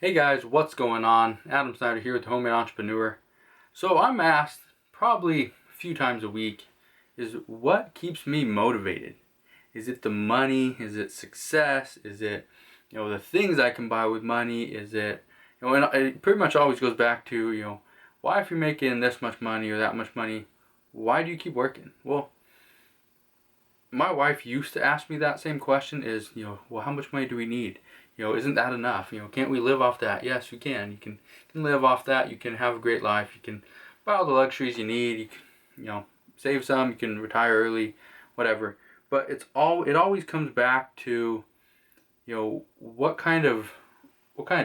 Hey guys, what's going on? Adam Snyder here with the Homemade Entrepreneur. So I'm asked probably a few times a week, is what keeps me motivated? Is it the money? Is it success? Is it, the things I can buy with money? Is it, and it pretty much always goes back to, why if you're making this much money or that much money, why do you keep working? Well, my wife used to ask me that same question is, well, how much money do we need? Isn't that enough? Can't we live off that? Yes, you can. You can live off that. You can have a great life. You can buy all the luxuries you need. You can, save some. You can retire early, whatever. But it always comes back to, what kind of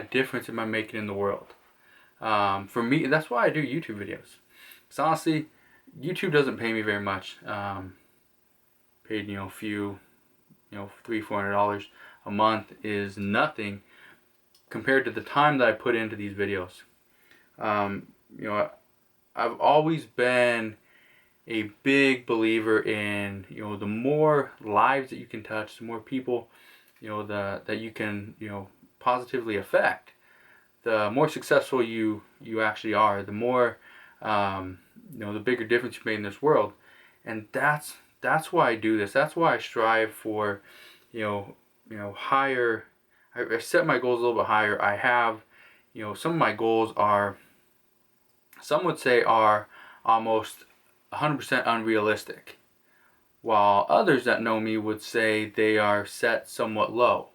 difference am I making in the world? For me, that's why I do YouTube videos. Because honestly, YouTube doesn't pay me very much. Paid, few, $300-$400 a month is nothing compared to the time that I put into these videos. I've always been a big believer in, the more lives that you can touch, the more people, that you can, positively affect, the more successful you actually are, the more, the bigger difference you made in this world. And that's why I do this. That's why I strive for, higher. I set my goals a little bit higher. I have, some of my goals are, some would say are almost 100% unrealistic, while others that know me would say they are set somewhat low.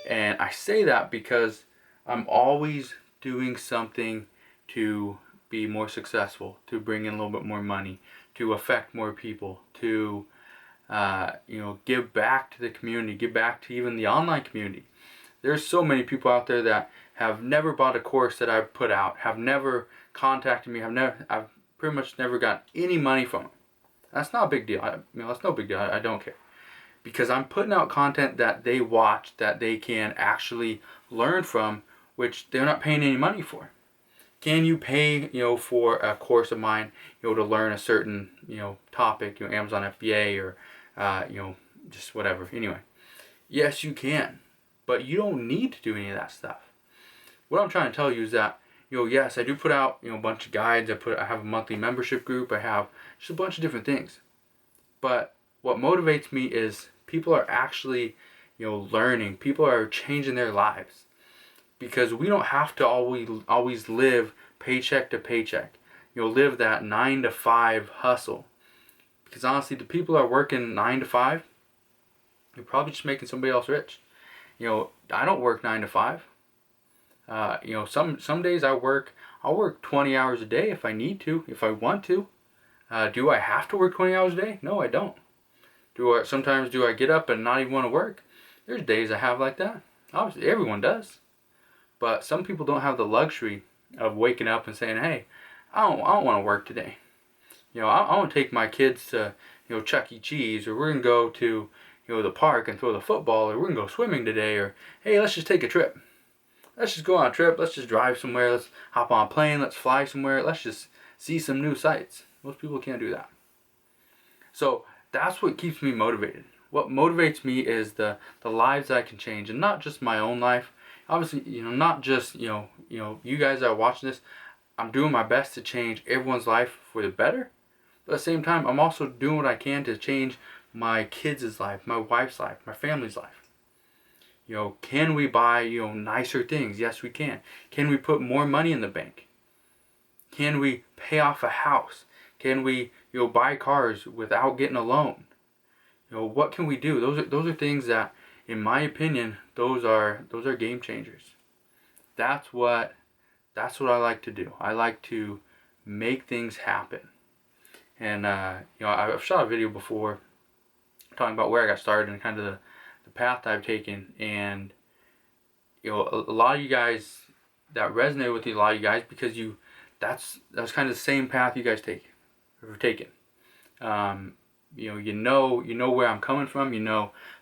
And I say that because I'm always doing something to be more successful, to bring in a little bit more money, to affect more people, to give back to the community, give back to even the online community. There's so many people out there that have never bought a course that I've put out, have never contacted me, I've pretty much never gotten any money from them. That's not a big deal. That's no big deal. I don't care. Because I'm putting out content that they watch, that they can actually learn from, which they're not paying any money for. Can you pay, for a course of mine, to learn a certain, topic, Amazon FBA or, just whatever. Anyway, yes, you can, but you don't need to do any of that stuff. What I'm trying to tell you is that, yes, I do put out, a bunch of guides. I have a monthly membership group. I have just a bunch of different things. But what motivates me is people are actually, learning. People are changing their lives. Because we don't have to always live paycheck to paycheck. Live that 9 to 5 hustle. Because honestly, the people that are working 9 to 5, you're probably just making somebody else rich. I don't work 9 to 5. Some days I'll work 20 hours a day if I need to, if I want to. Do I have to work 20 hours a day? No, I don't. Sometimes do I get up and not even want to work? There's days I have like that. Obviously, everyone does. But some people don't have the luxury of waking up and saying, hey, I don't want to work today. I want to take my kids to, Chuck E. Cheese, or we're going to go to, the park and throw the football, or we're going to go swimming today, or hey, let's just take a trip. Let's just go on a trip. Let's just drive somewhere. Let's hop on a plane. Let's fly somewhere. Let's just see some new sights. Most people can't do that. So that's what keeps me motivated. What motivates me is the lives I can change, and not just my own life. Obviously, not just, you guys that are watching this, I'm doing my best to change everyone's life for the better. But at the same time, I'm also doing what I can to change my kids' life, my wife's life, my family's life. Can we buy, nicer things? Yes, we can. Can we put more money in the bank? Can we pay off a house? Can we, buy cars without getting a loan? What can we do? Those are things that, in my opinion, those are game changers. That's what I like to do. I like to make things happen. And I've shot a video before talking about where I got started and kind of the path I've taken. And a lot of you guys, that resonate with you, a lot of you guys, because that's kind of the same path you guys have taken. You know where I'm coming from.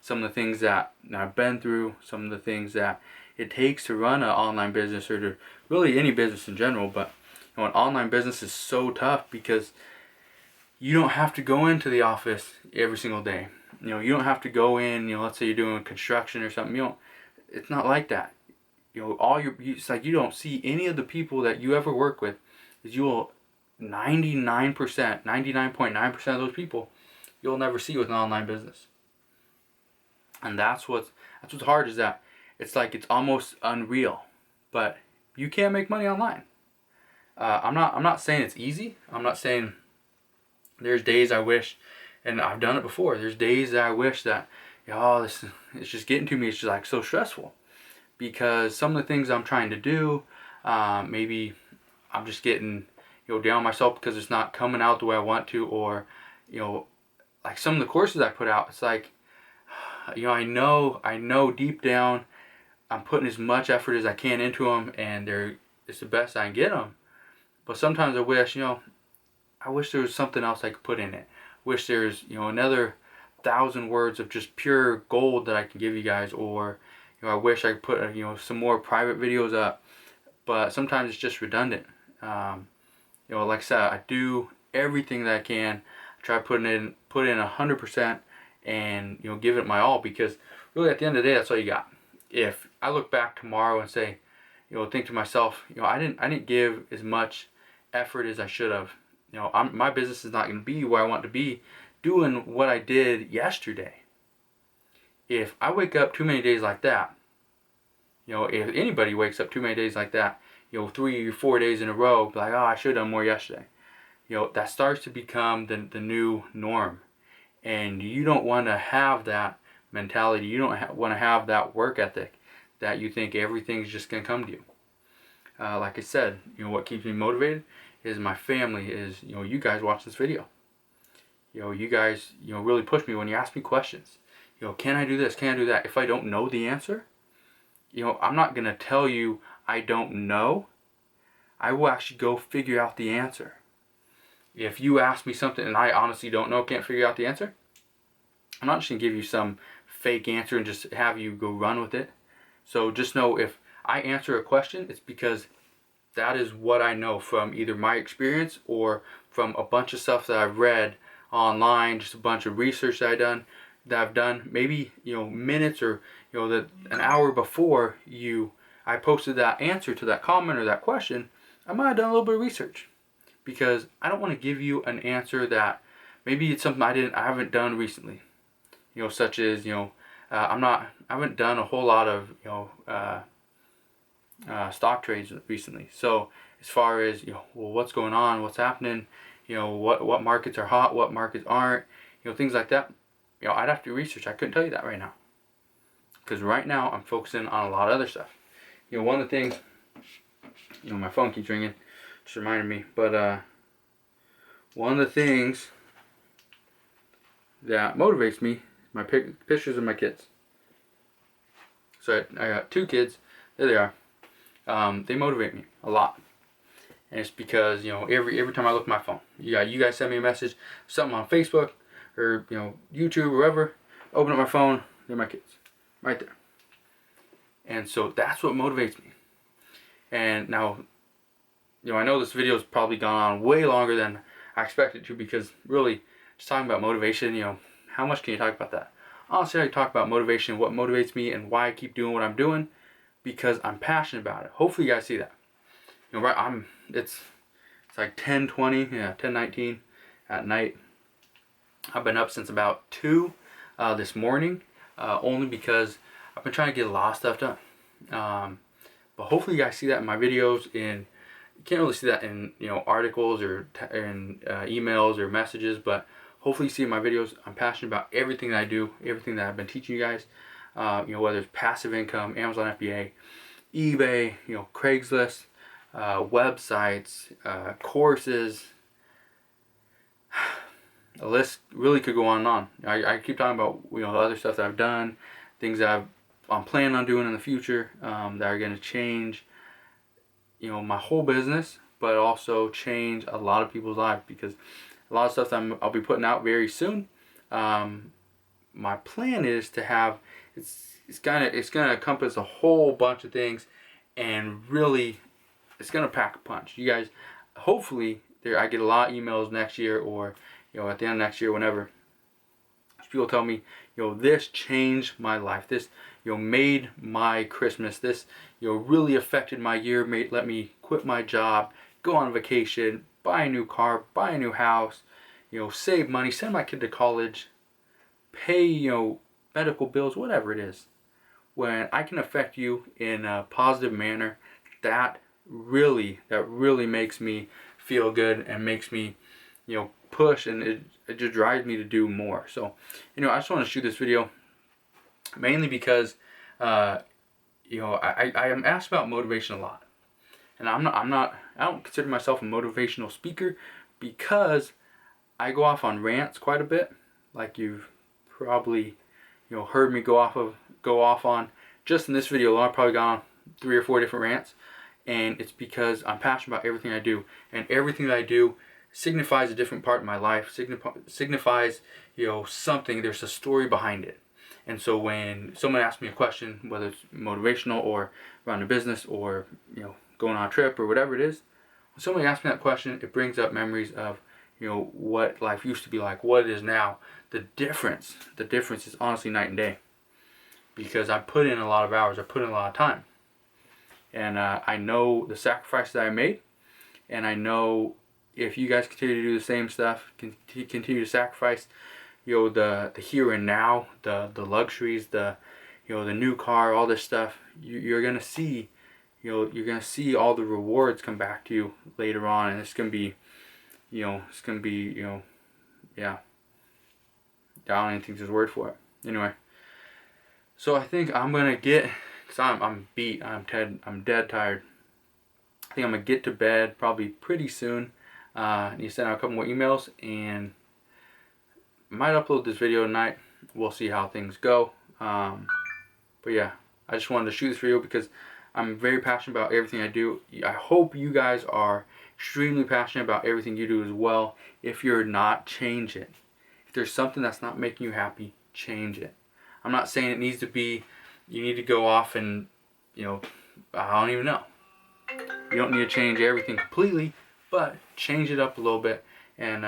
Some of the things that I've been through, some of the things that it takes to run an online business, or to really any business in general. But an online business is so tough because you don't have to go into the office every single day. You don't have to go in, let's say you're doing construction or something. It's not like that. it's like you don't see any of the people that you ever work with. Is you will 99%, 99.9% of those people you'll never see with an online business. And that's what's hard, is that it's like it's almost unreal, but you can't make money online. I'm not saying it's easy. I'm not saying there's days I wish, and I've done it before. There's days that I wish that, it's just getting to me. It's just like so stressful because some of the things I'm trying to do, maybe I'm just getting down on myself because it's not coming out the way I want to, or like some of the courses I put out, it's like I know deep down I'm putting as much effort as I can into them, and it's the best I can get them. But sometimes I wish there was something else I could put in it. Wish there's another 1,000 words of just pure gold that I can give you guys, or I wish I could put some more private videos up. But sometimes it's just redundant. Like I said, I do everything that I can. I try to put in 100% and give it my all, because really at the end of the day, that's all you got. If I look back tomorrow and say, think to myself, I didn't give as much effort as I should have. My business is not going to be where I want to be doing what I did yesterday. If I wake up too many days like that, if anybody wakes up too many days like that, 3 or 4 days in a row, like, oh, I should have done more yesterday. That starts to become the new norm. And you don't want to have that mentality. You don't want to have that work ethic that you think everything's just going to come to you. Like I said, what keeps me motivated is my family, is, you guys watch this video. You guys, really push me when you ask me questions. Can I do this? Can I do that? If I don't know the answer, I'm not going to tell you I don't know. I will actually go figure out the answer. If you ask me something and I honestly don't know, can't figure out the answer, I'm not just going to give you some fake answer and just have you go run with it. So just know, if I answer a question, it's because that is what I know from either my experience or from a bunch of stuff that I've read online, just a bunch of research that I've done, maybe minutes or an hour before I posted that answer to that comment or that question. I might have done a little bit of research, because I don't want to give you an answer that maybe it's something I haven't done recently. Such as I haven't done a whole lot of stock trades recently. So as far as what's going on, what's happening, what markets are hot, what markets aren't, things like that. I'd have to do research. I couldn't tell you that right now, because right now I'm focusing on a lot of other stuff. One of the things, my phone keeps ringing, just reminded me. But one of the things that motivates me, my pictures of my kids. So I got 2 kids. There they are. They motivate me a lot, and it's because every time I look at my phone, you guys send me a message, something on Facebook or YouTube or wherever. Open up my phone, they're my kids, right there. And so that's what motivates me. And now, I know this video's probably gone on way longer than I expected to, because really, just talking about motivation, how much can you talk about that? Honestly, I talk about motivation, what motivates me, and why I keep doing what I'm doing, because I'm passionate about it. Hopefully you guys see that. Right, it's like 10:20, 10:19 at night. I've been up since about 2 this morning, only because I've been trying to get a lot of stuff done. But hopefully you guys see that in my videos. You can't really see that in articles or in emails or messages, but hopefully you see in my videos. I'm passionate about everything that I do, everything that I've been teaching you guys. Whether it's passive income, Amazon FBA, eBay, Craigslist, websites, courses. The list really could go on and on. I keep talking about other stuff that I've done, things that I'm planning on doing in the future, that are going to change my whole business, but also change a lot of people's lives, because a lot of stuff that I'll be putting out very soon. My plan is to have it's gonna encompass a whole bunch of things, and really it's gonna pack a punch. You guys, hopefully I get a lot of emails next year, or at the end of next year, whenever. People tell me, this changed my life. This, made my Christmas. This, really affected my year. Let me quit my job, go on vacation, buy a new car, buy a new house, save money, send my kid to college, pay, medical bills, whatever it is. When I can affect you in a positive manner, that really makes me feel good and makes me, push, and it just drives me to do more. So, I just want to shoot this video mainly because, I am asked about motivation a lot, and I don't consider myself a motivational speaker because I go off on rants quite a bit, like you've probably, heard me go off on. Just in this video alone, I've probably gone on 3 or 4 different rants, and it's because I'm passionate about everything I do, and everything that I do signifies a different part of my life, signifies, something. There's a story behind it. And so when someone asks me a question, whether it's motivational or around a business or, going on a trip or whatever it is, when somebody asks me that question, it brings up memories of, what life used to be like, what it is now. The difference is honestly night and day, because I put in a lot of hours, I put in a lot of time, and I know the sacrifices that I made, and I know if you guys continue to do the same stuff, continue to sacrifice, the here and now, the luxuries, the new car, all this stuff, you're gonna see, you're gonna see all the rewards come back to you later on, and it's gonna be, yeah, I don't even think there's a word for it. Anyway, so I think I'm gonna get, cause I'm beat, I'm dead tired. I think I'm gonna get to bed probably pretty soon. Need to send out a couple more emails, and might upload this video tonight. We'll see how things go. But yeah, I just wanted to shoot this video because I'm very passionate about everything I do. I hope you guys are extremely passionate about everything you do as well. If you're not, change it. If there's something that's not making you happy, change it. I'm not saying it needs to be, you need to go off and, I don't even know. You don't need to change everything completely, but change it up a little bit, and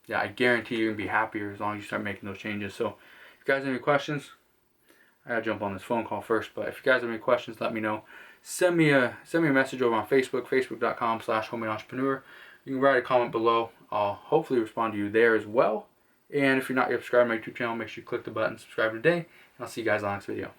yeah, I guarantee you're gonna be happier as long as you start making those changes. So if you guys have any questions, I gotta jump on this phone call first, but if you guys have any questions, let me know. Send me a message over on Facebook, facebook.com/homemade entrepreneur. You can write a comment below. I'll hopefully respond to you there as well. And if you're not yet subscribed to my YouTube channel, make sure you click the button, subscribe today, and I'll see you guys on the next video.